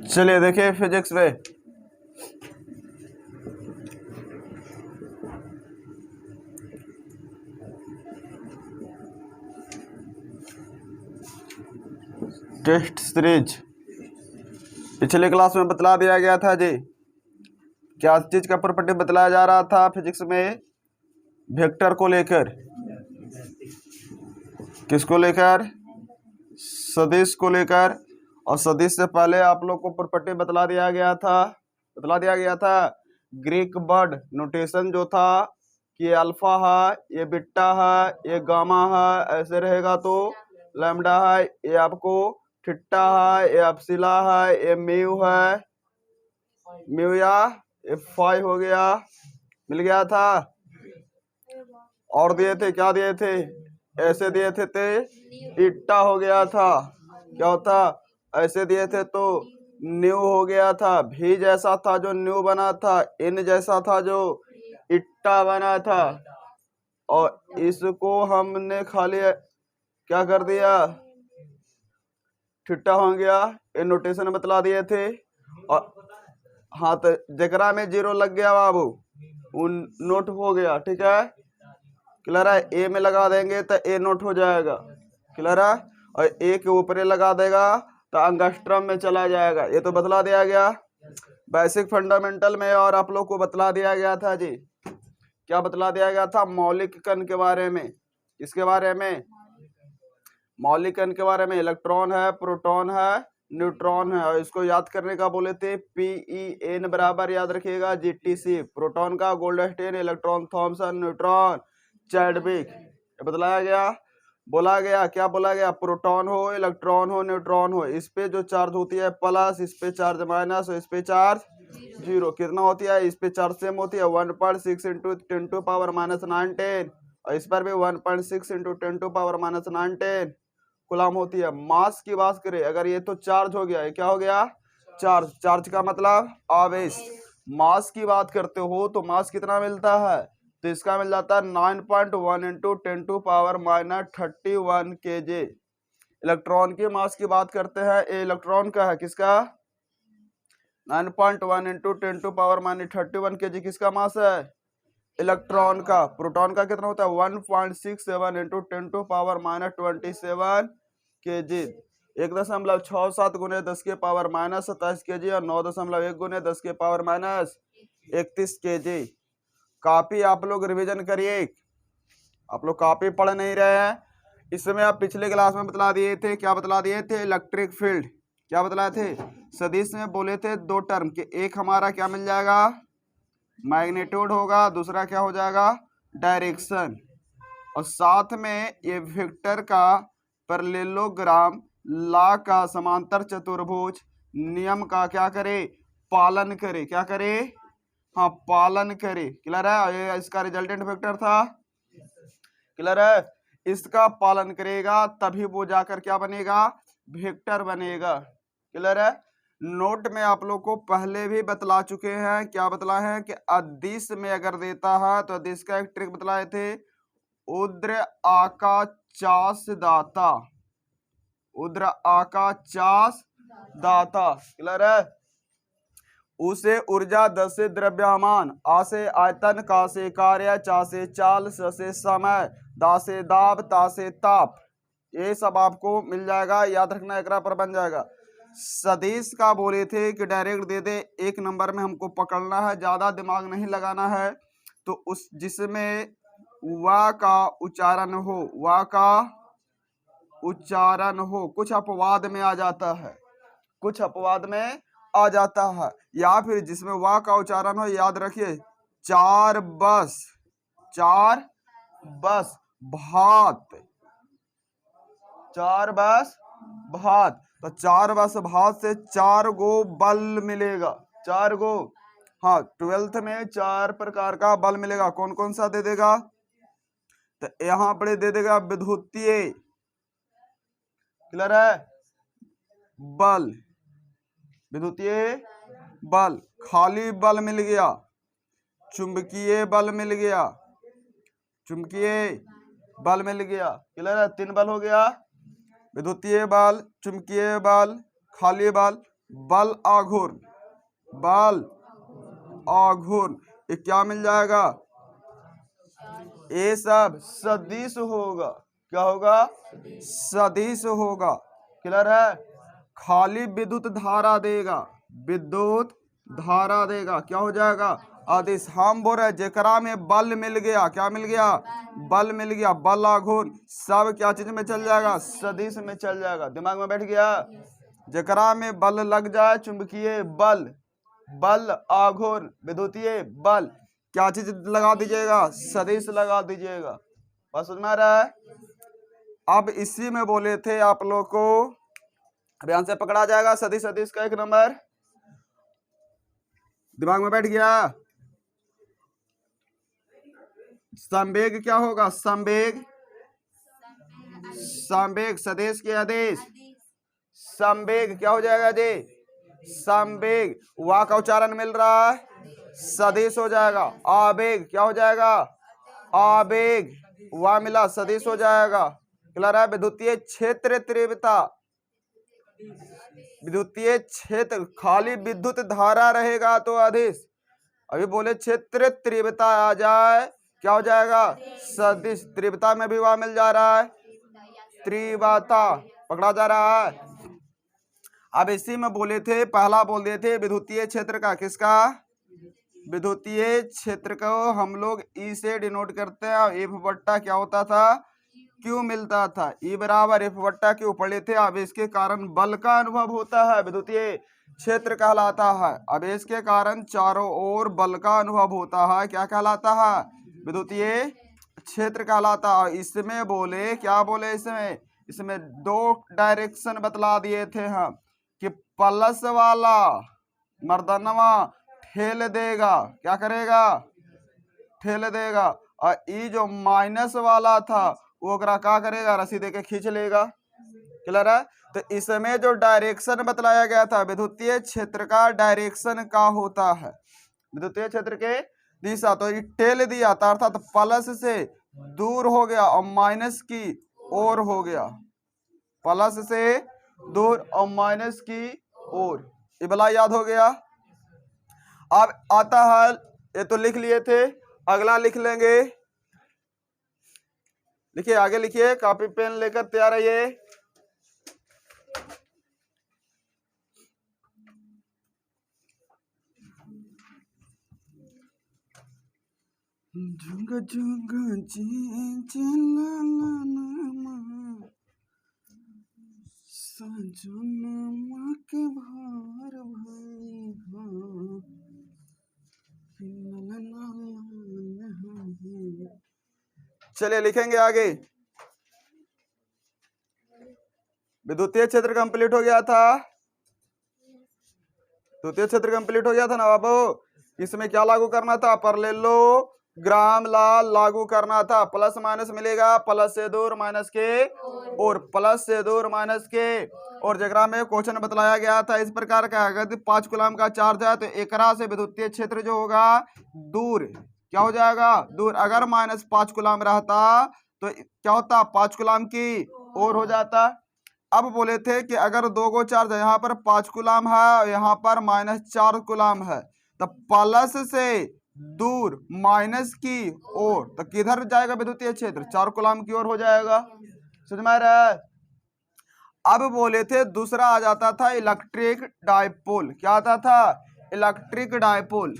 चलिए देखिए फिजिक्स में टेस्ट सीरीज पिछले क्लास में बतला दिया गया था जी। क्या चीज का प्रॉपर्टी बतलाया जा रहा था फिजिक्स में? वेक्टर को लेकर। किसको लेकर? सदिश को लेकर। और सदिश से पहले आप लोग को प्रॉपर्टी बतला दिया गया था ग्रीक वर्ड नोटेशन जो था कि ये अल्फा है, ये बीटा है, ये गामा है, ऐसे रहेगा तो लैम्डा है, ये आपको थीटा है, ये एप्सिला है, ये म्यू है, म्यू या ये फाई हो गया, मिल गया था। और दिए थे, क्या दिए थे? ऐसे दिए थे ईटा हो गया था। क्या होता? ऐसे दिए थे तो न्यू हो गया था। भी जैसा था जो न्यू बना था, इन जैसा था जो इट्टा बना था। और इसको हमने खाली क्या कर दिया? ठिट्टा हो गया। ये नोटेशन बतला दिए थे। और हाँ, तो जकरा में जीरो लग गया बाबू उन नोट हो गया। ठीक है, क्लियर है? ए में लगा देंगे तो ए नोट हो जाएगा। क्लियर है? और ए के ऊपर लगा देगा तो अंगस्ट्रम में चला जाएगा। ये तो बतला दिया गया बेसिक फंडामेंटल में। और आप लोग को बतला दिया गया था जी, क्या बतला दिया गया था? मौलिक कण के बारे में। किसके बारे में? मौलिक कण के बारे में। इलेक्ट्रॉन है, प्रोटॉन है, न्यूट्रॉन है। और इसको याद करने का बोले थे PEN बराबर याद रखिएगा GTC। प्रोटॉन का Goldstein, electron Thomson, neutron Chadwick. बतलाया गया, बोला गया, क्या बोला गया? प्रोटॉन हो, इलेक्ट्रॉन हो, न्यूट्रॉन हो, इस पे जो चार्ज होती है प्लस, इस पे चार्ज माइनस और इस पे चार्ज जीरो। कितना होती है? इस पे चार्ज सेम होती है 1.6 इंटू 10 टू पावर माइनस 9 और इस पर भी 1.6 into 10 to power minus 9 coulomb होती है। मास की बात करें अगर, ये तो चार्ज हो गया, ये क्या हो गया? चार्ज। चार्ज का मतलब आवेश। मास की बात करते हो तो मास कितना मिलता है? तो इसका मिल जाता है 9.1 into 10 to power minus 31 kg। Electron की मास की बात करते हैं, ये इलेक्ट्रॉन का है, किसका? 9.1 into 10 to power minus 31 kg किसका मास है? इलेक्ट्रॉन का। प्रोटॉन का कितना होता है? 1.67 into 10 to power minus 27 kg। 1.67 गुने 10 के पावर माइनस 27 kg और 9.1 गुने 10 के पावर माइनस 31 kg। कॉपी आप लोग रिवीजन करिए, आप लोग कॉपी पढ़ नहीं रहे हैं। इसमें आप पिछले क्लास में बतला दिए थे, क्या बतला दिए थे? Electric field. क्या बतलाए थे? सदिश में बोले थे दो टर्म के, एक हमारा क्या मिल जाएगा? मैग्नीट्यूड होगा, दूसरा क्या हो जाएगा? डायरेक्शन। और साथ में ये वेक्टर का पैरेललोग्राम लॉ का समांतर चतुर्भुज नियम का क्या करे? पालन करे। क्या करे? हाँ, पालन करे। क्लियर है? ये इसका रिजल्टेंट वेक्टर था। क्लियर है? इसका पालन करेगा तभी वो जाकर क्या बनेगा? वेक्टर बनेगा। क्लियर है? नोट में आप लोग को पहले भी बतला चुके हैं। क्या बतला है कि अदिश में अगर देता है तो अदिश का एक ट्रिक बतलाए थे, उद्र आका चास दाता। उद्र आका चास दाता। क्लियर है? उसे ऊर्जा, द से द्रव्यमान, आ से आयतन, का से कार्य, चा से चाल, स से समय, दा से दाब, ता से ताप। ये सब आपको मिल जाएगा, याद रखना, एकरा पर बन जाएगा। सदिश का बोले थे कि डायरेक्ट दे दे, एक नंबर में हमको पकड़ना है, ज्यादा दिमाग नहीं लगाना है। तो उस जिसमें वा का उच्चारण हो, वा का उच्चारण हो, कुछ अपवाद में आ जाता है, कुछ अपवाद में आ जाता है। या फिर जिसमें वा का उच्चारण हो, याद रखिए, चार बस, चार बस भात, चार बस भात। तो चार बस भात से 4 गो बल मिलेगा, 4 गो। हाँ, 12th में 4 प्रकार का बल मिलेगा। कौन कौन सा दे देगा? तो यहाँ पर दे देगा विद्युतीय, क्लियर है? बल, विद्युतीय बल, खाली बल मिल गया, चुंबकीय बल मिल गया, चुंबकीय बल मिल गया। क्लियर है? 3 बल हो गया, विद्युतीय बल, चुंबकीय बल, खाली बल, बल आघूर्ण, बल आघूर्ण, ये क्या मिल जाएगा? ये सब सदिश होगा। क्या होगा? सदिश होगा। क्लियर है? खाली विद्युत धारा देगा, विद्युत धारा देगा, क्या हो जाएगा? अदिश। हम बोल रहे जेकरा में बल मिल गया, क्या मिल गया? बल मिल गया, बल आघूर्ण, सब क्या चीज में चल जाएगा? सदिश में चल जाएगा। दिमाग में बैठ गया? जेकरा में बल लग जाए, चुंबकीय बल, बल आघूर्ण, विद्युतीय बल, क्या चीज लगा दीजिएगा? सदिश लगा दीजिएगा। बस समझ में आ रहा है? अब इसी में बोले थे आप लोग को, अब यहां से पकड़ा जाएगा सदिश, सदिश का 1 नंबर। दिमाग में बैठ गया? संवेग क्या होगा? संवेग, संवेग सदिश के आदेश, संवेग क्या हो जाएगा जी? संवेग, वाह का उच्चारण मिल रहा है, सदिश हो जाएगा। आवेग क्या हो जाएगा? आवेग, वाह मिला, सदिश हो जाएगा। क्लियर है? विद्युतीय क्षेत्र तीव्रता, विद्युतीय क्षेत्र, खाली विद्युत धारा रहेगा तो अदिश। अभी बोले क्षेत्र तीव्रता आ जाए, क्या हो जाएगा? सदिश। तीव्रता में भी वाह मिल जा रहा है, तीव्रता पकड़ा जा रहा है। अब इसी में बोले थे, पहला बोल दिए थे विद्युतीय क्षेत्र का, किसका? विद्युतीय क्षेत्र को हम लोग ई से डिनोट करते हैं, और एफ बट्टा क्या होता था? क्यू मिलता था। ई बराबर एफ बट्टा क्यू पढ़े थे। अब इसके कारण बल का अनुभव होता है, विद्युतीय क्षेत्र कहलाता है। अब इसके कारण चारों ओर बल का अनुभव होता है, क्या कहलाता है? विद्युतीय क्षेत्र कहलाता है। इसमें बोले, क्या बोले इसमें? इसमें 2 डायरेक्शन बतला दिए थे हम, कि प्लस वाला मर्दनवा ठेल देगा, क्या करेगा? ठेल देगा, और ई जो माइनस वाला था वो अगर क्या करेगा? रस्सी देके खींच लेगा। क्लियर है? तो इसमें जो डायरेक्शन बतलाया गया था विद्युतीय क्षेत्र का, डायरेक्शन का होता है विद्युतीय क्षेत्र के दिशा। तो ये टेल दिया था, अर्थात प्लस से दूर हो गया और माइनस की ओर हो गया, प्लस से दूर और माइनस की ओर। ये भला याद हो गया? अब आता है, ये तो लिख लिए थे, अगला लिख लेंगे। लिखिए, आगे लिखिए, कॉपी पेन लेकर तैयार रहिए। जुंगा जुंगा जी ला ला मा, सजना के भार भाई हो, चलिए लिखेंगे आगे। विद्युतीय क्षेत्र कंप्लीट हो गया था, विद्युतीय क्षेत्र कंप्लीट हो गया था ना बाबू। इसमें क्या लागू करना था? पैरेललोग्राम लॉ लागू करना था। प्लस माइनस मिलेगा, प्लस से दूर माइनस के, और प्लस से दूर माइनस के। और जगरा में क्वेश्चन बतलाया गया था इस प्रकार का, अगर 5 कूलम का चार्ज है तो एकरा से विद्युतीय क्षेत्र जो होगा दूर, क्या हो जाएगा? दूर। अगर -5 कूलम रहता तो क्या होता? 5 कूलम की ओर हो जाता। अब बोले थे कि अगर 2 गो चार्ज है, यहाँ पर 5 कूलम है और यहाँ पर -4 कूलम है, तो प्लस से दूर माइनस की ओर, तो किधर जाएगा विद्युतीय क्षेत्र? 4 कूलम की ओर हो जाएगा। समझ में आ रहा है? अब बोले थे दूसरा आ जाता था इलेक्ट्रिक डायपोल। क्या आता था? Electric dipole.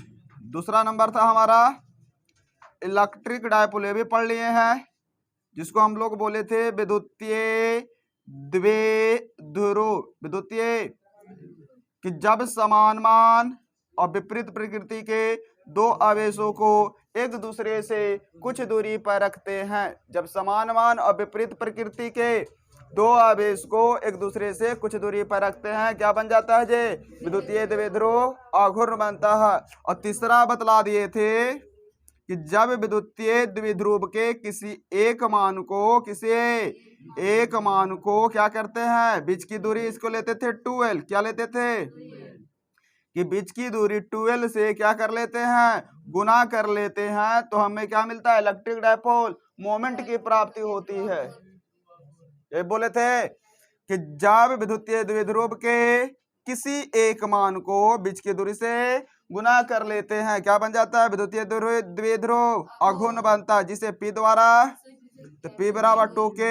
दूसरा नंबर था हमारा इलेक्ट्रिक डायपोल, ये भी पढ़ लिए हैं, जिसको हम लोग बोले थे विद्युतीय द्विध्रुव। विद्युतीय कि जब समान मान और विपरीत प्रकृति के 2 आवेशों को एक दूसरे से कुछ दूरी पर रखते हैं, जब समान मान और विपरीत प्रकृति के 2 आवेश को एक दूसरे से कुछ दूरी पर रखते हैं, क्या बन जाता है जे? विद्युतीय द्विध्रुव आघूर्ण बनता है। और तीसरा बतला दिए थे कि जब विद्युतीय द्विध्रुव के किसी एक मान को क्या करते हैं? बीच की दूरी इसको लेते थे 12, क्या लेते थे? कि बीच की दूरी 12 से क्या कर लेते हैं? गुना कर लेते हैं, तो हमें क्या मिलता है? Electric dipole. मोमेंट की प्राप्ति होती है। ये बोले थे कि जब विद्युतीय द्विध्रुव के किसी एक मान को बीच की दूरी से गुना कर लेते हैं, क्या बन जाता है? विद्युतीय द्विध्रुव अघूर्ण बनता है, जिसे P द्वारा, तो P बराबर 2k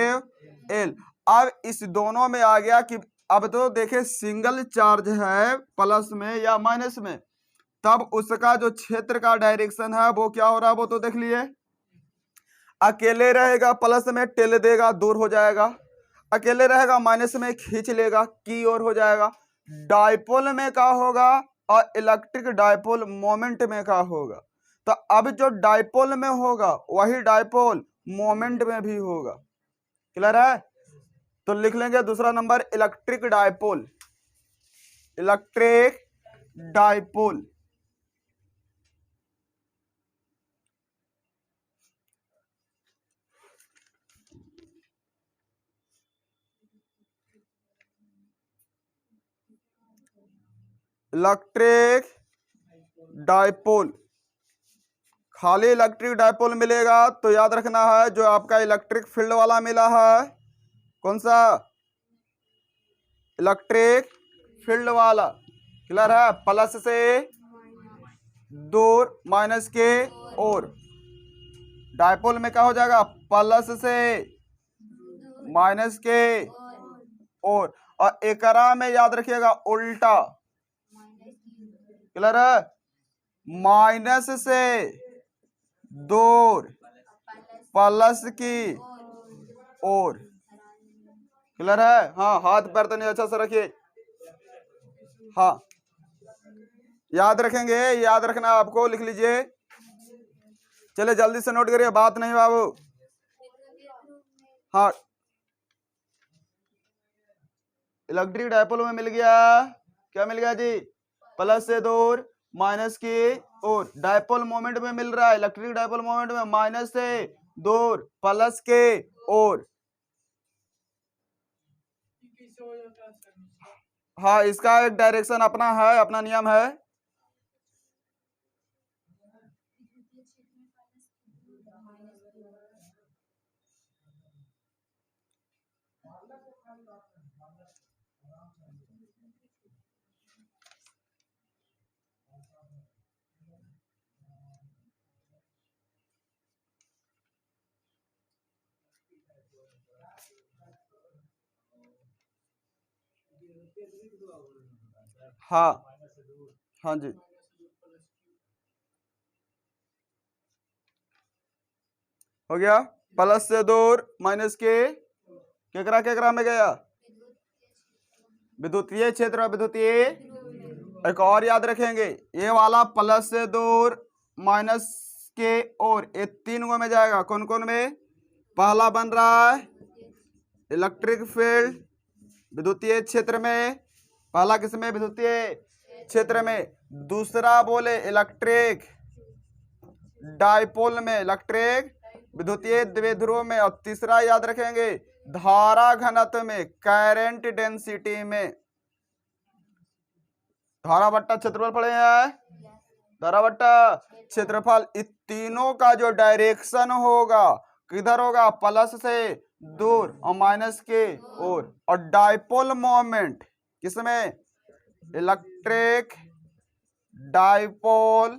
L। अब इस दोनों में आ गया कि अब तो देखे सिंगल चार्ज है प्लस में या माइनस में, तब उसका जो क्षेत्र का डायरेक्शन है वो क्या हो रहा है वो तो देख लिए। अकेले रहेगा प्लस में टेल देगा, दूर हो जाएगा। अकेले रहेगा माइनस में खींच लेगा, की ओर हो जाएगा। डायपोल में क्या होगा और इलेक्ट्रिक डायपोल मोमेंट में क्या होगा? तो अब जो डायपोल में होगा वही डायपोल मोमेंट में भी होगा। क्लियर है? तो लिख लेंगे दूसरा number electric dipole. Electric dipole electric dipole खाली इलेक्ट्रिक डायपोल मिलेगा तो याद रखना है जो आपका इलेक्ट्रिक फील्ड वाला मिला है, कौन सा? इलेक्ट्रिक फील्ड वाला। क्लियर है? प्लस से दूर, माइनस के और। डायपोल में क्या हो जाएगा? प्लस से माइनस के और एकरा में याद रखिएगा उल्टा। क्लियर है? माइनस से दूर, प्लस की और। क्लियर है? हाँ, हाथ पैर तो नहीं अच्छा से रखिए। हाँ, याद रखेंगे, याद रखना आपको, लिख लीजिए। चले जल्दी से नोट करिए, बात नहीं बाबू। हाँ, इलेक्ट्रिक डायपोल में मिल गया, क्या मिल गया जी? प्लस से दूर, माइनस की और। डायपोल मोमेंट में मिल रहा है, इलेक्ट्रिक डायपोल मोमेंट में माइनस से दूर, प्लस के और। हाँ, इसका एक डायरेक्शन अपना है, अपना नियम है। हाँ हाँ जी, हो गया। प्लस से दूर, माइनस के केकरा केकरा में गया? विद्युतीय क्षेत्र और विद्युतीय। एक और याद रखेंगे, ये वाला प्लस से दूर, माइनस के और, ये तीन गो में जाएगा। कौन कौन में? पहला बन रहा है इलेक्ट्रिक फील्ड विद्युतीय क्षेत्र में, पहला किसमें? विद्युतीय क्षेत्र में। दूसरा बोले इलेक्ट्रिक डायपोल में, इलेक्ट्रिक विद्युतीय द्विध्रुव में। और तीसरा याद रखेंगे धारा घनत्व में, करंट डेंसिटी में। धारा बट्टा क्षेत्रफल पढ़े हैं? धारा बट्टा क्षेत्रफल। इन तीनों का जो डायरेक्शन होगा किधर होगा? प्लस से दूर और माइनस के और डायपोल मोमेंट किसमें? इलेक्ट्रिक डायपोल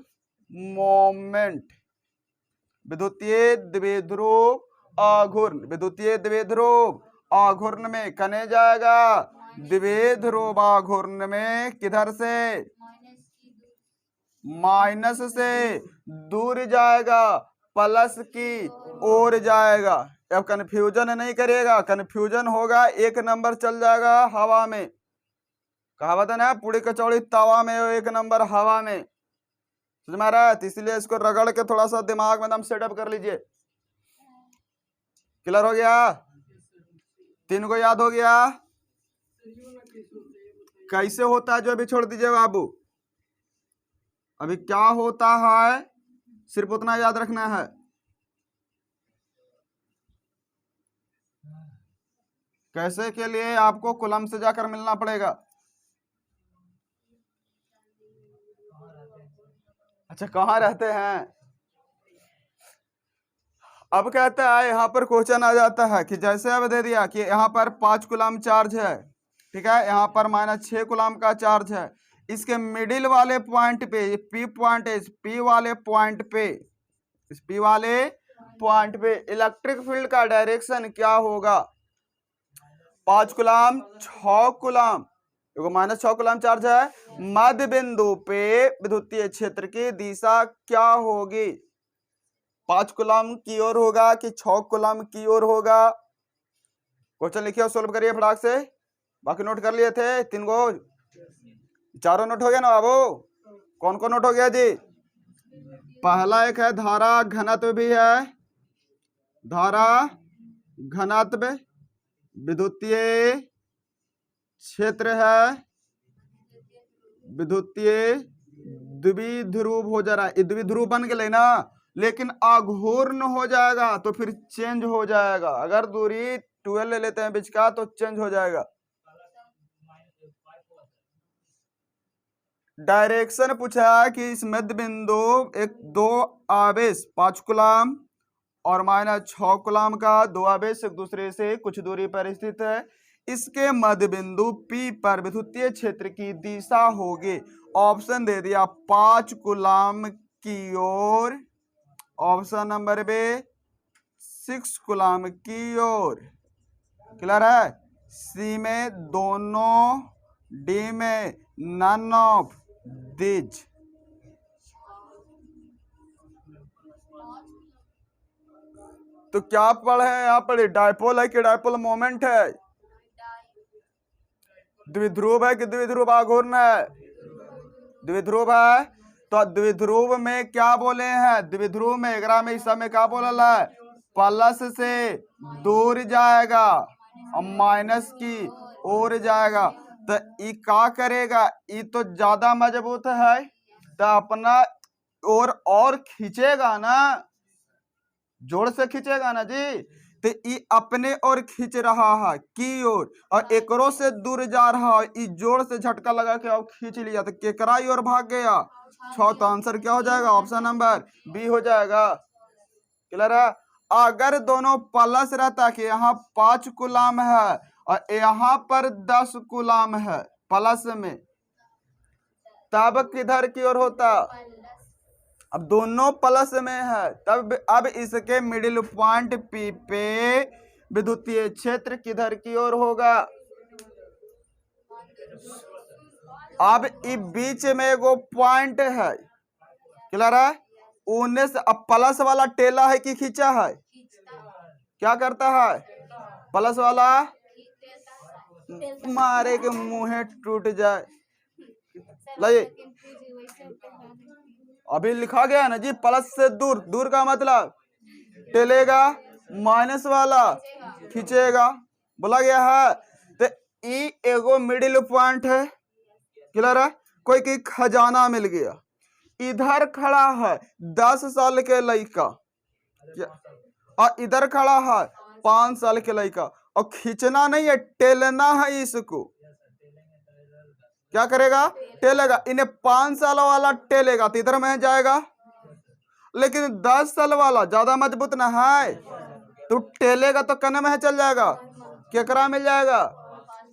मोमेंट विद्युतीय द्विध्रुव आघूर्ण। विद्युतीय द्विध्रुव आघूर्ण में कने जाएगा? द्विध्रुव आघूर्ण में किधर से? माइनस से दूर जाएगा, प्लस की ओर जाएगा। अब कंफ्यूजन नहीं करिएगा, कंफ्यूजन होगा एक नंबर चल जाएगा हवा में। कहावत है ना, पूरी कचौड़ी तवा में, एक नंबर हवा में। समझ में आ रहा है? तो इसलिए इसको रगड़ के थोड़ा सा दिमाग में दम सेटअप कर लीजिए। क्लियर हो गया? तीन को याद हो गया? कैसे होता है जो अभी छोड़ दीजिए बाबू। अभी क्या होता है सिर्फ उतना याद रखना है। कैसे के लिए आपको कॉलम से जाकर मिलना पड़ेगा। अच्छा, कहाँ रहते हैं? अब कहता है यहाँ पर क्वेश्चन आ जाता है कि जैसे अब दे दिया कि यहाँ पर 5 कूलम चार्ज है, ठीक है, यहाँ पर -6 कूलम का चार्ज है, इसके मिडिल वाले पॉइंट पे, पी पॉइंट है, पी वाले पॉइंट पे, इस पी वाले पॉइंट पे इलेक्ट्रिक फील्ड का डायरेक्शन क्या होगा? 5 कूलम 6 कूलम, देखो -6 कूलम चार्ज है, मध्य बिंदु पे विद्युतीय क्षेत्र की दिशा क्या होगी? 5 कूलम की ओर होगा कि 6 कूलम की ओर होगा? क्वेश्चन लिखिए और सोल्व करिए फटाक से। बाकी नोट कर लिए थे 3 गो, चारों नोट हो गया ना बाबू? कौन कौन नोट हो गया जी? पहला एक है धारा घनत्व भी है, धारा घनत्व, विद्युतीय क्षेत्र है, विद्युतीय द्विध्रुव हो जा रहा है, द्विध्रुव बन गए ना, लेकिन अघूर्ण हो जाएगा तो फिर चेंज हो जाएगा। अगर दूरी 12 ले लेते हैं बीच का तो चेंज हो जाएगा। डायरेक्शन पूछा है कि इस मध्य बिंदु एक 2 आवेश 5 कूलम और -6 कूलम का 2 आवेश एक दूसरे से कुछ दूरी पर स्थित है, इसके मध्य बिंदु P पर विद्युतीय क्षेत्र की दिशा होगी। ऑप्शन दे दिया 5 कूलम की ओर, ऑप्शन नंबर बे 6 कूलम की ओर। क्लियर है? सी में दोनों, डी में नन ऑफ दिज। तो क्या पढ़े यहाँ पर? डायपोल है कि डायपोल मोमेंट है? द्विध्रुव है कि द्विध्रुव आघूर्ण है? द्विध्रुव है। तो द्विध्रुव में क्या बोले हैं? द्विध्रुव में एग्रा में इस समय क्या बोला है? प्लस से दूर जाएगा और माइनस की ओर जाएगा। तो ये क्या करेगा? ये तो ज्यादा मजबूत है तो अपना और खींचेगा ना, जोर से खींचेगा ना जी। तो ये अपने और खींच रहा है की ओर और एकरो से दूर जा रहा है, ये जोर से झटका लगा के और खींच लिया तो केकरा ओर भाग गया? 6। तो आंसर क्या हो जाएगा? ऑप्शन नंबर बी हो जाएगा। क्लियर है? अगर दोनों प्लस रहता कि यहाँ 5 कूलम है और यहाँ पर 10 कूलम है प्लस में, तब किधर की ओर होता? अब दोनों प्लस में है तब अब इसके मिडिल पॉइंट पी पे विद्युतीय क्षेत्र किधर की ओर होगा? अब इस बीच में एगो पॉइंट है, क्लियर है? 19 अब प्लस वाला टेला है कि खींचा है? क्या करता है प्लस वाला? मारे के मुंह टूट जाए। लाइए अभी लिखा गया ना जी, प्लस से दूर, दूर का मतलब टेलेगा, माइनस वाला खींचेगा, बोला गया है। तो ई एगो मिडिल पॉइंट है, क्लियर है? कोई की खजाना मिल गया, इधर खड़ा है 10 साल के लड़का और इधर खड़ा है 5 साल के लड़का, और खींचना नहीं है, टेलना है इसको। क्या करेगा? टेलेगा। इन्हें 5 साल वाला टेलेगा तो इधर में जाएगा, लेकिन 10 साल वाला ज्यादा मजबूत ना है तो टेलेगा तो कन में चल जाएगा, केकरा मिल जाएगा?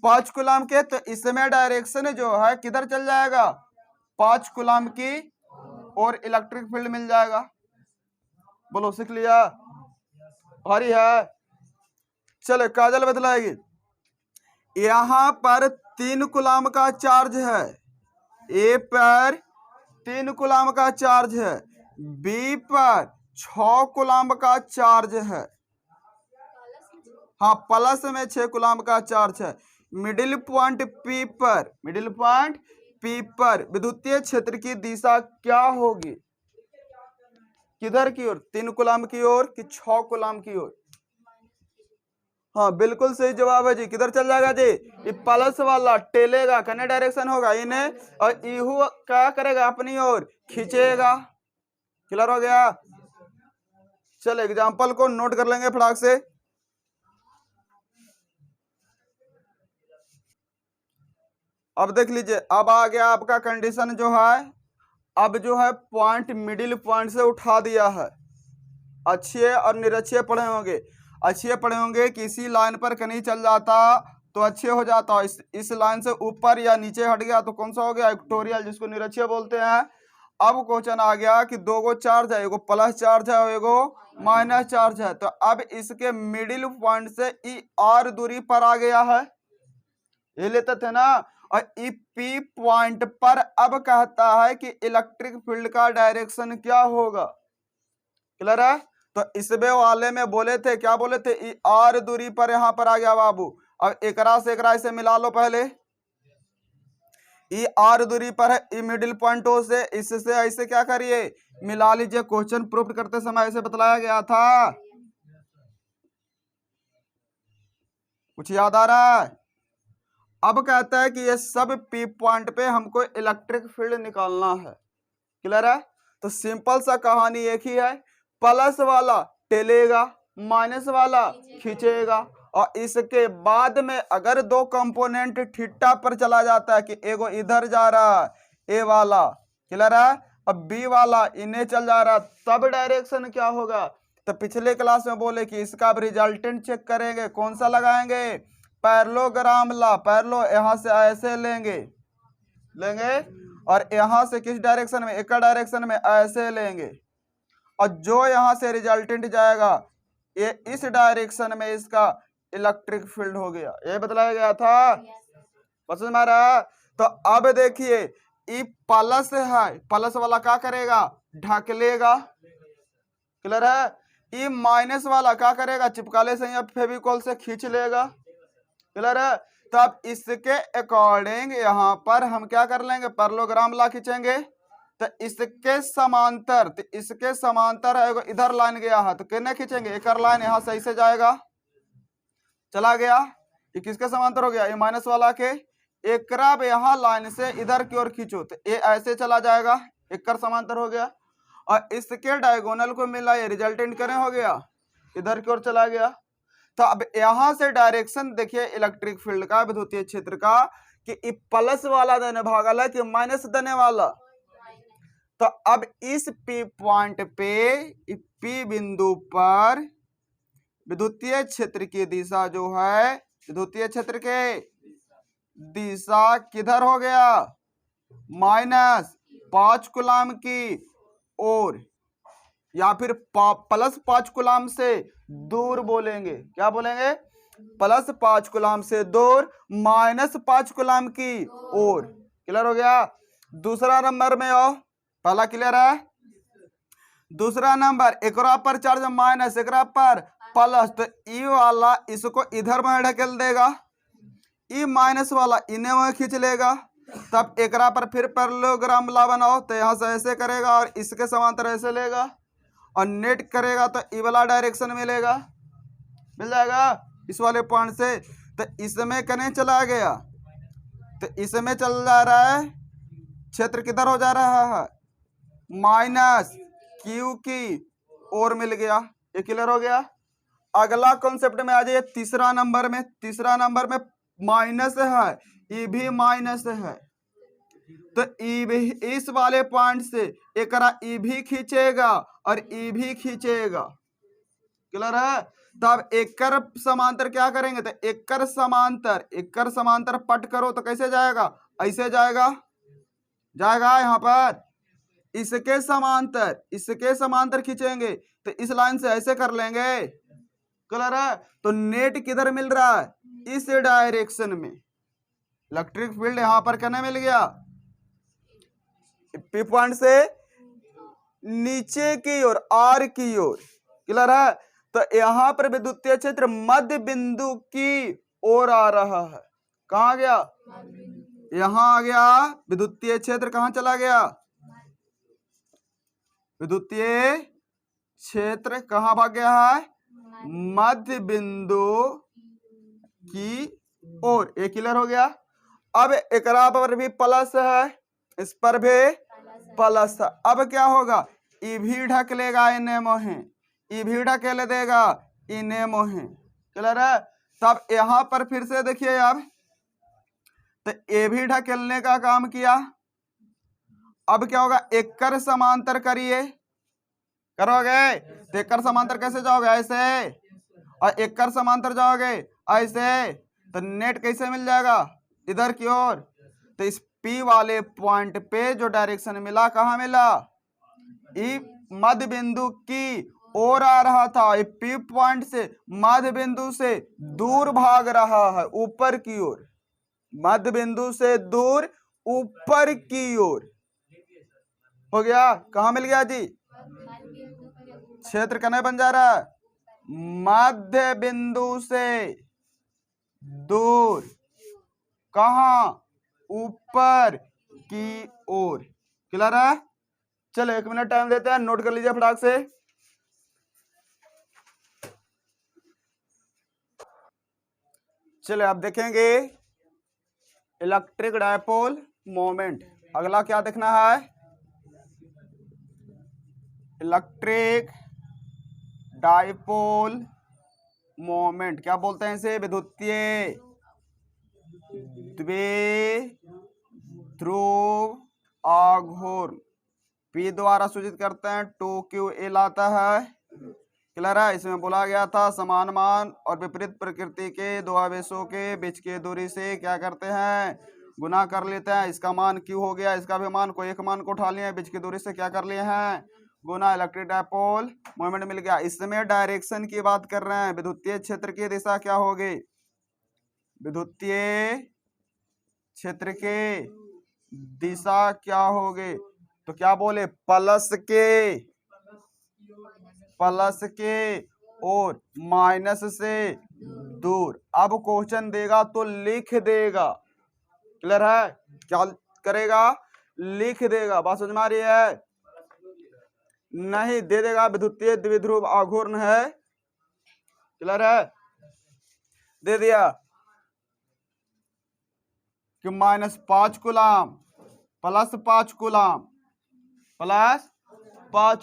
5 कूलम के। तो इसमें डायरेक्शन जो है किधर चल जाएगा? 5 कूलम की और इलेक्ट्रिक फील्ड मिल जाएगा। बोलो सीख लिया? भारी है? चले काजल बतलाएगी। यहां पर 3 कूलम का चार्ज है, ए पर 3 कूलम का चार्ज है, बी पर 6 कूलम का चार्ज है, हाँ प्लस में 6 कूलम का चार्ज है। मिडिल पॉइंट पी पर, मिडिल पॉइंट पी पर विद्युतीय क्षेत्र की दिशा क्या होगी? किधर की ओर? 3 कूलम की ओर कि 6 कूलम की ओर? हाँ बिल्कुल सही जवाब है जी। किधर चल जाएगा जी? ये प्लस वाला टेलेगा, कने डायरेक्शन होगा इन्हें, और इहू क्या करेगा? अपनी ओर खींचेगा। क्लियर हो गया? चल एग्जाम्पल को नोट कर लेंगे फटाक से। अब देख लीजिए, अब आ गया आपका कंडीशन जो है, अब जो है पॉइंट मिडिल पॉइंट से उठा दिया है, अक्षीय और निरक्षीय पढ़े होंगे। अक्षीय पढ़े होंगे किसी लाइन पर कहीं चल जाता तो अक्षीय हो जाता, इस लाइन से ऊपर या नीचे हट गया तो कौन सा हो गया, इक्वेटोरियल, जिसको निरक्षीय बोलते हैं। अब क्वेश्चन आ गया कि दो गो चार्ज है, एगो प्लस चार्ज है और एगो माइनस चार्ज है, तो अब इसके मिडिल पॉइंट से ई आर दूरी पर आ गया है, ये लेते थे ना। और ई पी पॉइंट पर अब कहता है कि इलेक्ट्रिक फील्ड का डायरेक्शन क्या होगा। क्लियर है। तो इसमें वाले में बोले थे, क्या बोले थे, ई आर दूरी पर यहां पर आ गया बाबू। अब एकरा से एकरा इसे मिला लो, पहले ई आर दूरी पर है, ई मिडिल पॉइंटों से इससे ऐसे क्या करिए, मिला लीजिए। क्वेश्चन प्रूफ करते समय ऐसे बतलाया गया था, कुछ याद आ रहा है। अब कहता है कि ये सब पी पॉइंट पे हमको इलेक्ट्रिक फील्ड निकालना है। क्लियर है। तो सिंपल सा कहानी एक ही है, प्लस वाला टेलेगा, माइनस वाला खींचेगा, और इसके बाद में अगर दो कंपोनेंट थीटा पर चला जाता है कि एगो इधर जा रहा है ए वाला, क्लियर है, अब बी वाला इन्हें चल जा रहा, तब डायरेक्शन क्या होगा। तो पिछले क्लास में बोले कि इसका अब रिजल्टेंट चेक करेंगे, कौन सा लगाएंगे, पैरेललोग्राम ला। पैरेलल यहां से ऐसे लेंगे और यहां से किस डायरेक्शन में, एक डायरेक्शन में ऐसे लेंगे, और जो यहां से रिजल्टेंट जाएगा ये इस डायरेक्शन में इसका इलेक्ट्रिक फील्ड हो गया। ये बतलाया गया था, समझ में आ रहा है। तो अब देखिए ई प्लस है, प्लस वाला क्या करेगा, ढकेलेगा। क्लियर है। ई माइनस वाला क्या करेगा, चिपकाले से या फेविकॉल से खींच लेगा। क्लियर है। तो अब इसके अकॉर्डिंग यहां पर हम क्या कर लेंगे, पैरेललोग्राम ला खींचेंगे। तो इसके समांतर, तो इसके समांतर है, इधर लाइन गया है तो कितने खींचेंगे, एक लाइन यहां से ऐसे जाएगा, चला गया, ये किसके समांतर हो गया, ये माइनस वाला के। एक यहां लाइन से इधर की ओर खींचो तो ये ऐसे चला जाएगा, एक समांतर हो गया, और इसके डायगोनल को मिला, ये रिजल्टेंट करें हो गया, इधर की ओर चला गया। तो अब यहां से डायरेक्शन देखिए इलेक्ट्रिक फील्ड का, विद्युतीय क्षेत्र का, कि प्लस वाला देने भागल है कि माइनस देने वाला। तो अब इस पी पॉइंट पे, पी बिंदु पर विद्युतीय क्षेत्र की दिशा जो है, विद्युतीय क्षेत्र के दिशा किधर हो गया, -5 कूलाम की ओर, या फिर +5 कूलाम से दूर बोलेंगे। क्या बोलेंगे, +5 कूलाम से दूर, -5 कूलाम की ओर। क्लियर हो गया। दूसरा नंबर में आओ, पहला क्लियर है। दूसरा नंबर, एकरा पर चार्ज माइनस, एकरा पर प्लस, तो ई वाला इसको इधर में ढकेल देगा, ई माइनस वाला इन्हें वहां खींच लेगा। तब एकरा पर फिर पैरेललोग्राम ला बनाओ, तो यहां से ऐसे करेगा और इसके समांतर ऐसे लेगा, और नेट करेगा तो ई वाला डायरेक्शन मिलेगा, मिल जाएगा इस वाले पॉइंट से। तो इसमें कने चला गया, तो इसमें चल जा रहा है, क्षेत्र किधर हो जा रहा है, -Q की ओर मिल गया। ये क्लियर हो गया। अगला कॉन्सेप्ट में आ जाइए, तीसरा नंबर में। तीसरा नंबर में माइनस है, ई भी माइनस है, तो ई भी इस वाले पॉइंट से एक ई भी खींचेगा और ई भी खींचेगा। क्लियर है। तब एकर समांतर क्या करेंगे, तो एकर समांतर पट करो तो कैसे जाएगा, ऐसे जाएगा, यहाँ पर इसके समांतर खींचेंगे तो इस लाइन से ऐसे कर लेंगे। क्लियर है। तो नेट किधर मिल रहा है, इस डायरेक्शन में। इलेक्ट्रिक फील्ड यहां पर कहने मिल गया, पी पॉइंट से नीचे की ओर, आर की ओर। क्लियर है। तो यहां पर विद्युतीय क्षेत्र मध्य बिंदु की ओर आ रहा है। कहां गया, यहां आ गया। विद्युतीय क्षेत्र कहां चला गया, विद्युतीय क्षेत्र कहां भाग गया है, मध्य बिंदु की ओर। ये क्लियर हो गया। अब एकरा पर भी प्लस है, इस पर भी प्लस है। अब क्या होगा, ई भी ढक लेगा इन्हें मोहे, ई भी ढकेल देगा इन्हें मोहे। क्लियर है। तब यहां पर फिर से देखिए अब, तो ए भी ढकेलने का काम किया। अब क्या होगा, एकर समांतर करिए, करोगे तो एक कर समांतर कैसे जाओगे? ऐसे। और एक कर समांतर जाओगे ऐसे, तो नेट कैसे मिल जाएगा? इधर की ओर। तो इस P वाले पॉइंट पे जो डायरेक्शन मिला, कहाँ मिला? ई मध्य बिंदु की ओर आ रहा था। P पॉइंट से मध्य बिंदु से दूर भाग रहा है, ऊपर की ओर। मध्य बिंदु से दूर ऊपर की ओर। हो गया? कहाँ मिल गया जी? क्षेत्र कने बन जा रहा है? मध्य बिंदु से दूर, कहाँ? ऊपर की ओर। क्लियर है? चलो 1 मिनट टाइम देते हैं, नोट कर लीजिए फटाक से। चलो आप देखेंगे इलेक्ट्रिक डायपोल मोमेंट। अगला क्या देखना है? Electric dipole moment. क्या बोलते हैं इसे? विद्युतीय द्विध्रुव आघूर्ण। P द्वारा सूचित करते हैं, 2QL आता है। क्लियर है? इसमें बोला गया था समान मान और विपरीत प्रकृति के दो आवेशों के बीच की दूरी से क्या करते हैं? गुना कर लेते हैं। इसका मान Q हो गया, इसका भी मान को एक मान को उठा लिया, बीच की दूरी से क्या कर लिए हैं? गुना। इलेक्ट्रिक डायपोल मोमेंट मिल गया। इसमें डायरेक्शन की बात कर रहे हैं। विद्युतीय क्षेत्र की दिशा क्या होगी? विद्युतीय क्षेत्र के दिशा क्या होगी? तो क्या बोले? प्लस के और माइनस से दूर। अब क्वेश्चन देगा तो लिख देगा। क्लियर है? क्या करेगा? लिख देगा। बात समझ में आ रही है? नहीं दे देगा विद्युतीय द्विध्रुव आघूर्ण है। क्लियर है? दे दिया कि -5 कूलाम +5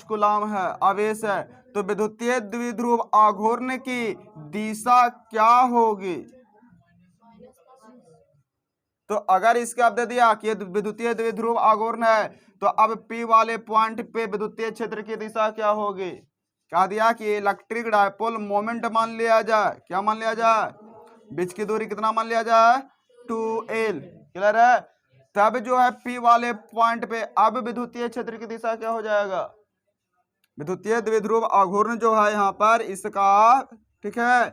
कूलाम है, आवेश है। तो विद्युतीय द्विध्रुव आघूर्ण की दिशा क्या होगी? तो अगर इसके आप दे दिया कि विद्युतीय द्विध्रुव आघूर्ण है, तो अब P वाले पॉइंट पे विद्युतीय क्षेत्र की दिशा क्या होगी? कहा दिया कि इलेक्ट्रिक डायपोल मोमेंट मान लिया जाए। क्या मान लिया जाए? बीच की दूरी कितना मान लिया जाए? 2L। क्लियर है? तब जो है P वाले पॉइंट पे अब विद्युतीय क्षेत्र की दिशा क्या हो जाएगा? विद्युतीय द्विध्रुव आघूर्ण जो है यहाँ पर इसका, ठीक है,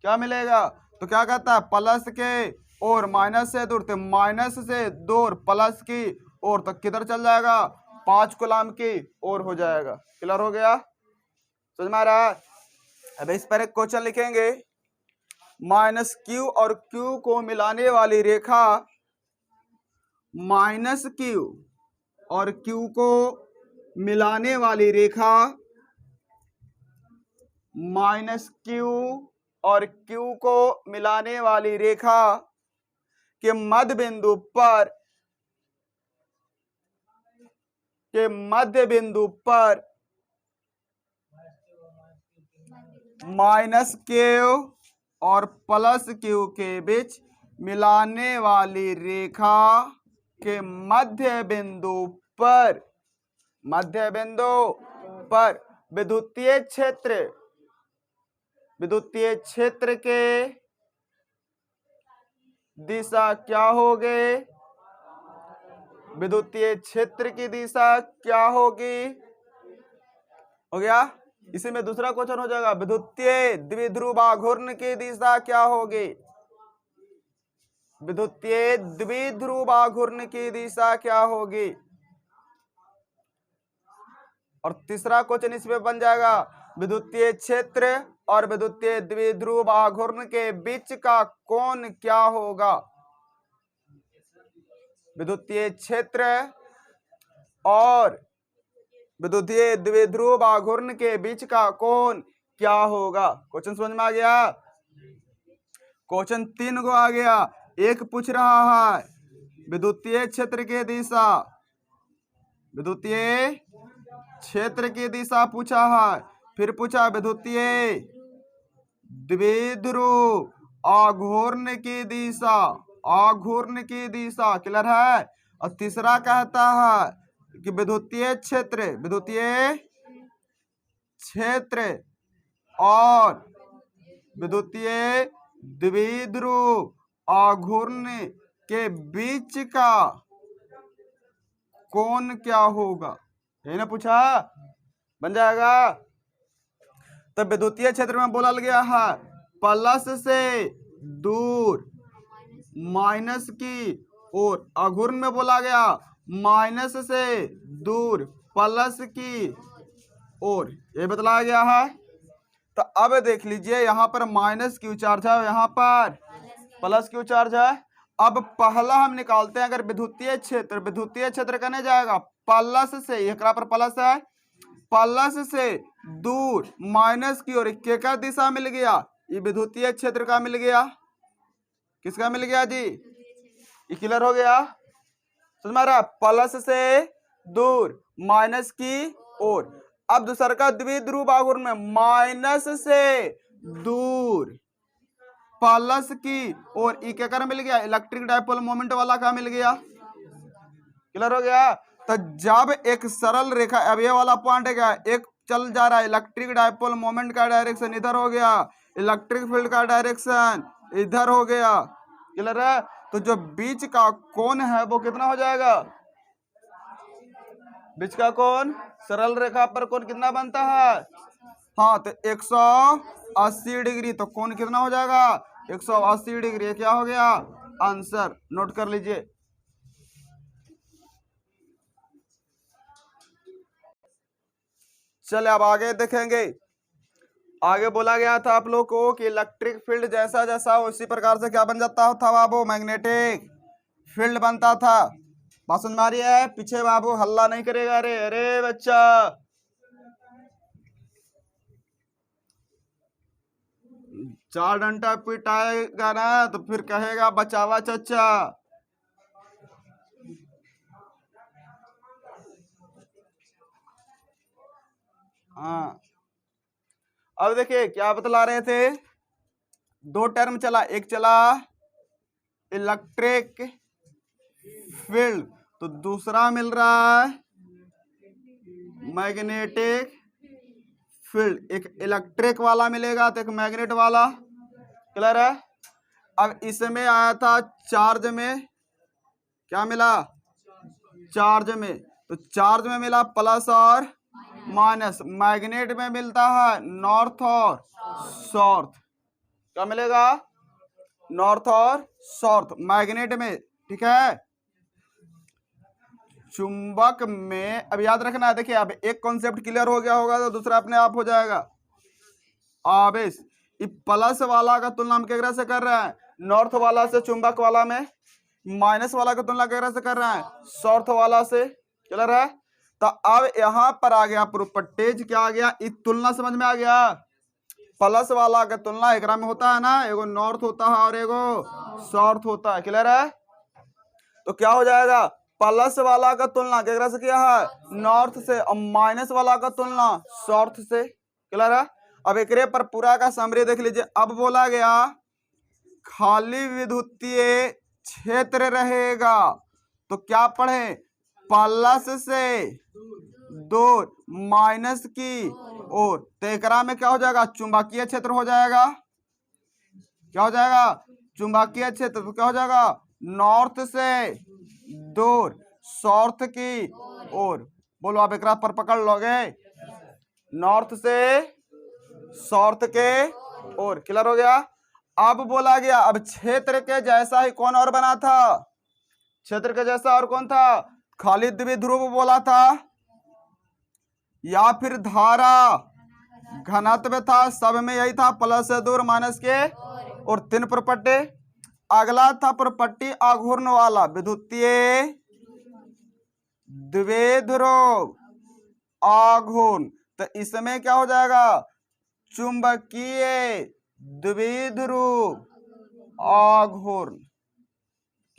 क्या मिलेगा? तो क्या कहता है? प्लस के और माइनस से दूर, तो माइनस से दूर प्लस की ओर, तो किधर चल जाएगा? 5 कूलाम की ओर हो जाएगा। क्लियर हो गया? समझ में आ रहा है? अब इस पर एक क्वेश्चन लिखेंगे। -Q और Q को मिलाने वाली रेखा, -Q और Q को मिलाने वाली रेखा, -Q और Q को मिलाने वाली रेखा के मध्य बिंदु पर -Q और +Q के बीच मिलाने वाली रेखा के मध्य बिंदु पर विद्युतीय क्षेत्र के दिशा क्या होगी? विद्युतीय क्षेत्र की दिशा क्या होगी? हो गया? इसी में दूसरा क्वेश्चन हो जाएगा, विद्युतीय द्विध्रुव आघूर्ण की दिशा क्या होगी? विद्युतीय द्विध्रुव आघूर्ण की दिशा क्या होगी? और तीसरा क्वेश्चन इसमें बन जाएगा, विद्युतीय क्षेत्र और विद्युतीय द्विध्रुव आघूर्ण के बीच का कोण क्या होगा? विद्युतीय क्षेत्र और विद्युतीय द्विध्रुव आघूर्ण के बीच का कोण क्या होगा? क्वेश्चन समझ में आ गया? क्वेश्चन 3 को आ गया। एक पूछ रहा है विद्युतीय क्षेत्र की दिशा, विद्युतीय क्षेत्र की दिशा पूछा है। फिर पूछा विद्युतीय द्विध्रुव आघूर्ण की दिशा, क्लियर है? और तीसरा कहता है कि विद्युतीय क्षेत्र क्षेत्र और विद्युतीय द्विध्रुव आघूर्ण के बीच का कोण क्या होगा, ये ना पूछा, बन जाएगा। तो विद्युतीय क्षेत्र में बोला गया है प्लस से दूर माइनस की और आघूर्ण में बोला गया माइनस से दूर प्लस की ओर, ये बतलाया गया है। तो अब देख लीजिए यहाँ पर माइनस क्यू चार्ज है, यहाँ पर प्लस क्यू चार्ज है। अब पहला हम निकालते हैं, अगर विद्युतीय क्षेत्र करने जाएगा प्लस से, एकरा पर प्लस है, प्लस से दूर माइनस की ओर केकर दिशा मिल गया, ये विद्युतीय क्षेत्र का मिल गया, किसका मिल गया जी, ये क्लियर हो गया, समझ में आ रहा, प्लस से दूर माइनस की ओर। अब दूसरा का द्विध्रुव आघूर्ण में माइनस से दूर प्लस की और ई क्या कर मिल गया, इलेक्ट्रिक डायपोल मोमेंट वाला का मिल गया, क्लियर हो गया। तो जब एक सरल रेखा, अब ये वाला पॉइंट है क्या, एक चल जा रहा है, इलेक्ट्रिक डायपोल मोमेंट का डायरेक्शन इधर हो गया, इलेक्ट्रिक फील्ड का डायरेक्शन इधर हो गया, क्लियर है। तो जो बीच का कोण है वो कितना हो जाएगा, बीच का कोण, सरल रेखा पर कोण कितना बनता है, हाँ, तो 180 डिग्री। तो कोण कितना हो जाएगा, 180 डिग्री, क्या हो गया आंसर, नोट कर लीजिए। चले अब आगे देखेंगे। आगे बोला गया था आप लोग को कि इलेक्ट्रिक फील्ड जैसा जैसा उसी प्रकार से क्या बन जाता था बाबू, मैग्नेटिक फील्ड बनता था। बात समझ में आ रही है, पीछे बाबू हल्ला नहीं करेगा, अरे अरे बच्चा, चार डंडा पिटाएगा ना तो फिर कहेगा बचावा चचा। हाँ, अब देखिए क्या बतला रहे थे, दो टर्म चला, एक चला इलेक्ट्रिक फील्ड, तो दूसरा मिल रहा है मैग्नेटिक फील्ड, एक इलेक्ट्रिक वाला मिलेगा तो एक मैग्नेट वाला, क्लियर है। अब इसमें आया था चार्ज में, क्या मिला, चार्ज में, तो चार्ज में मिला प्लस और माइनस, मैग्नेट में मिलता है नॉर्थ और साउथ, क्या मिलेगा, नॉर्थ और साउथ मैग्नेट में, ठीक है। चुंबक में अब याद रखना है, देखिए अब एक कॉन्सेप्ट क्लियर हो गया होगा तो दूसरा अपने आप हो जाएगा। आवेश, प्लस वाला का तुलना हम केकरा से कर रहे हैं, नॉर्थ वाला से, चुंबक वाला में माइनस वाला का तुलना केकरा से कर रहे हैं, साउथ वाला से, क्लियर है। तो अब यहां पर आ गया प्रॉपर्टीज, क्या आ गया, इस तुलना समझ में आ गया, प्लस वाला का तुलना एकरा में होता है ना, एगो नॉर्थ होता है और एगो साउथ होता है, क्लियर है। तो क्या हो जाएगा, प्लस वाला का तुलना केकरा से किया है, नॉर्थ से, और माइनस वाला का तुलना साउथ से, क्लियर है। अब एकरे पर पूरा का समरी देख लीजिए। अब बोला गया खाली विद्युतीय क्षेत्र रहेगा, तो क्या पढ़े, प्लस से दूर माइनस की ओर, तो एकरा में क्या हो जाएगा, चुंबकीय क्षेत्र हो जाएगा, क्या हो जाएगा, चुंबकीय क्षेत्र, तो क्या हो जाएगा, नॉर्थ से दूर साउथ की ओर, बोलो आप एकरा पर पकड़ लोगे, नॉर्थ से साउथ के ओर, क्लियर हो गया। अब बोला गया अब क्षेत्र के जैसा ही कौन और बना था, क्षेत्र के जैसा और कौन था, खाली द्विध्रुव बोला था, या फिर धारा घनत्व था, सब में यही था, प्लस से दूर माइनस के और तीन प्रॉपर्टी। अगला था प्रॉपर्टी आघूर्ण वाला, विद्युतीय द्विध्रुव आघूर्ण, तो इसमें क्या हो जाएगा, चुंबकीय द्विध्रुव आघूर्ण,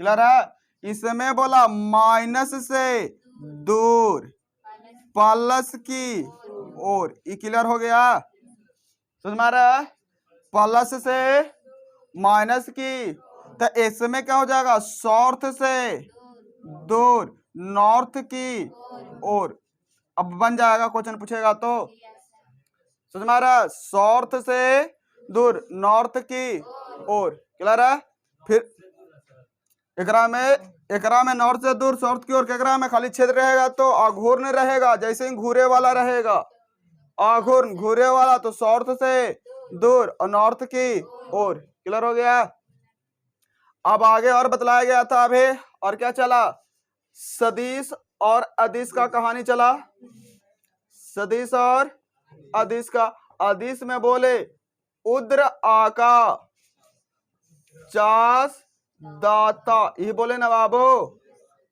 क्लियर है। इसमें बोला माइनस से दूर प्लस की ओर, ये क्लियर हो गया, समझ में आ रहा है, प्लस से माइनस की, तो इसमें क्या हो जाएगा, साउथ से दूर नॉर्थ की ओर। अब बन जाएगा, क्वेश्चन पूछेगा तो समझ में आ रहा है? साउथ से दूर, नॉर्थ की ओर। क्लियर है? फिर एकरा में नॉर्थ से दूर, साउथ की ओर केकरा में खाली क्षेत्र रहेगा तो आघूर्ण रहेगा, जैसे ही घूरे वाला रहेगा आघूर्ण घूरे वाला, तो साउथ से दूर और नॉर्थ की ओर। क्लियर हो गया? अब आगे और बतलाया गया था अभी, और क्या चला? सदिश और अदिश का कहानी चला। सदिश और अदिश का। अदिश में बोले उद्र आका चास दाता, ये बोले ना बाबू,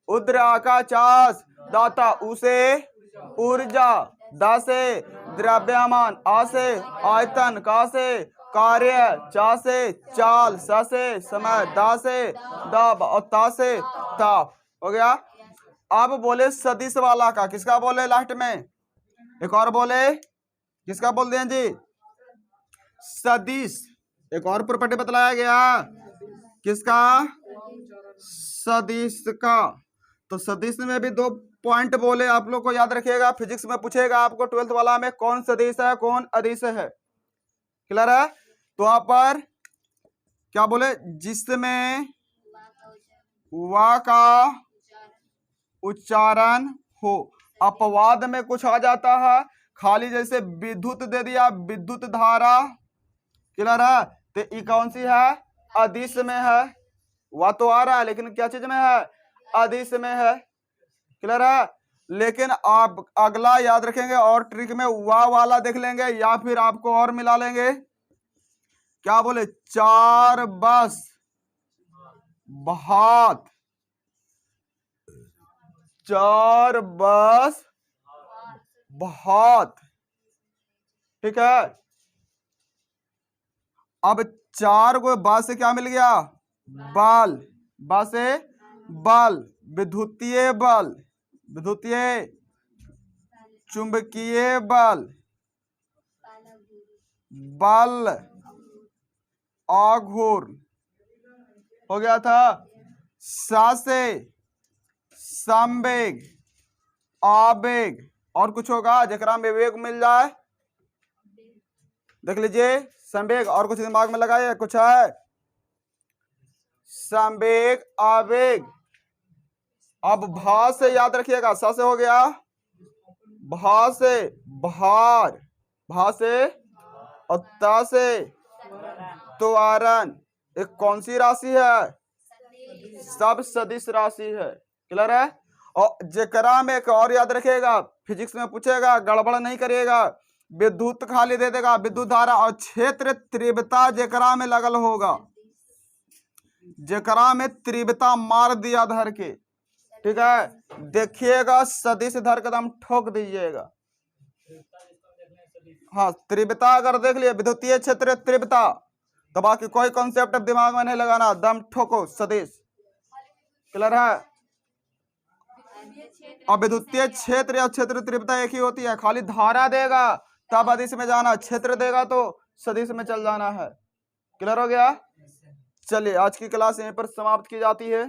उद्र आका चास दाता, उसे ऊर्जा, दा से द्रव्यमान, आ से आयतन, का से कार्य, चा से चाल, सा से समय, दा से दाब और ता से ताप। हो गया? अब बोले सदिश वाला का, किसका बोले लास्ट में? एक और बोले, किसका बोल दें जी? सदिश। एक और प्रॉपर्टी बतलाया गया, किसका? सदिश का। तो सदिश में भी दो पॉइंट बोले, आप लोग को याद रखिएगा, फिजिक्स में पूछेगा आपको 12th वाला में, कौन सदिश है कौन अदिश है। क्लियर है? तो वहां पर क्या बोले? जिसमें वा का उच्चारण हो। अपवाद में कुछ आ जाता है, खाली जैसे विद्युत दे दिया, विद्युत धारा। क्लियर है? तो ये कौन सी है? अदिश में है। वह तो आ रहा है लेकिन क्या चीज में है? अदिश में है। क्लियर है? लेकिन आप अगला याद रखेंगे और ट्रिक में वा वाला देख लेंगे, या फिर आपको और मिला लेंगे। क्या बोले? चार बस भात, चार बस भात। ठीक है? अब चार को बा से क्या मिल गया? बल। बा से बल, विद्युतीय बल, विद्युतीय चुंबकीय बल, बल आघूर्ण। हो गया था? सा से संवेग, आवेग, और कुछ होगा जकरा में वेग मिल जाए, देख लीजिए। संवेग, और कुछ दिमाग में लगाइए, कुछ है? संवेग, आवेग। अब भा से याद रखिएगा, सा से हो गया, भा से भार, भा से और ता से त्वरण। एक कौन सी राशि है? सब सदिश राशि है। क्लियर है? और जकरा में एक और याद रखिएगा, फिजिक्स में पूछेगा, गड़बड़ नहीं करिएगा, विद्युत खाली दे देगा, विद्युत धारा और क्षेत्र तीव्रता जकरा में लगल होगा, जकरा में तीव्रता मार दिया धर के। ठीक है? देखिएगा सदिश धर कदम ठोक दीजिएगा। हाँ, तीव्रता अगर देख लिया, विद्युतीय क्षेत्र तीव्रता, तो बाकी कोई कॉन्सेप्ट दिमाग में नहीं लगाना, दम ठोको सदिश। क्लियर है? अब विद्युतीय क्षेत्र या क्षेत्र तीव्रता एक ही होती है, खाली धारा देगा तब अदिश में जाना, क्षेत्र देगा तो सदिश में चल जाना है। क्लियर हो गया? चलिए आज की क्लास यहीं पर समाप्त की जाती है।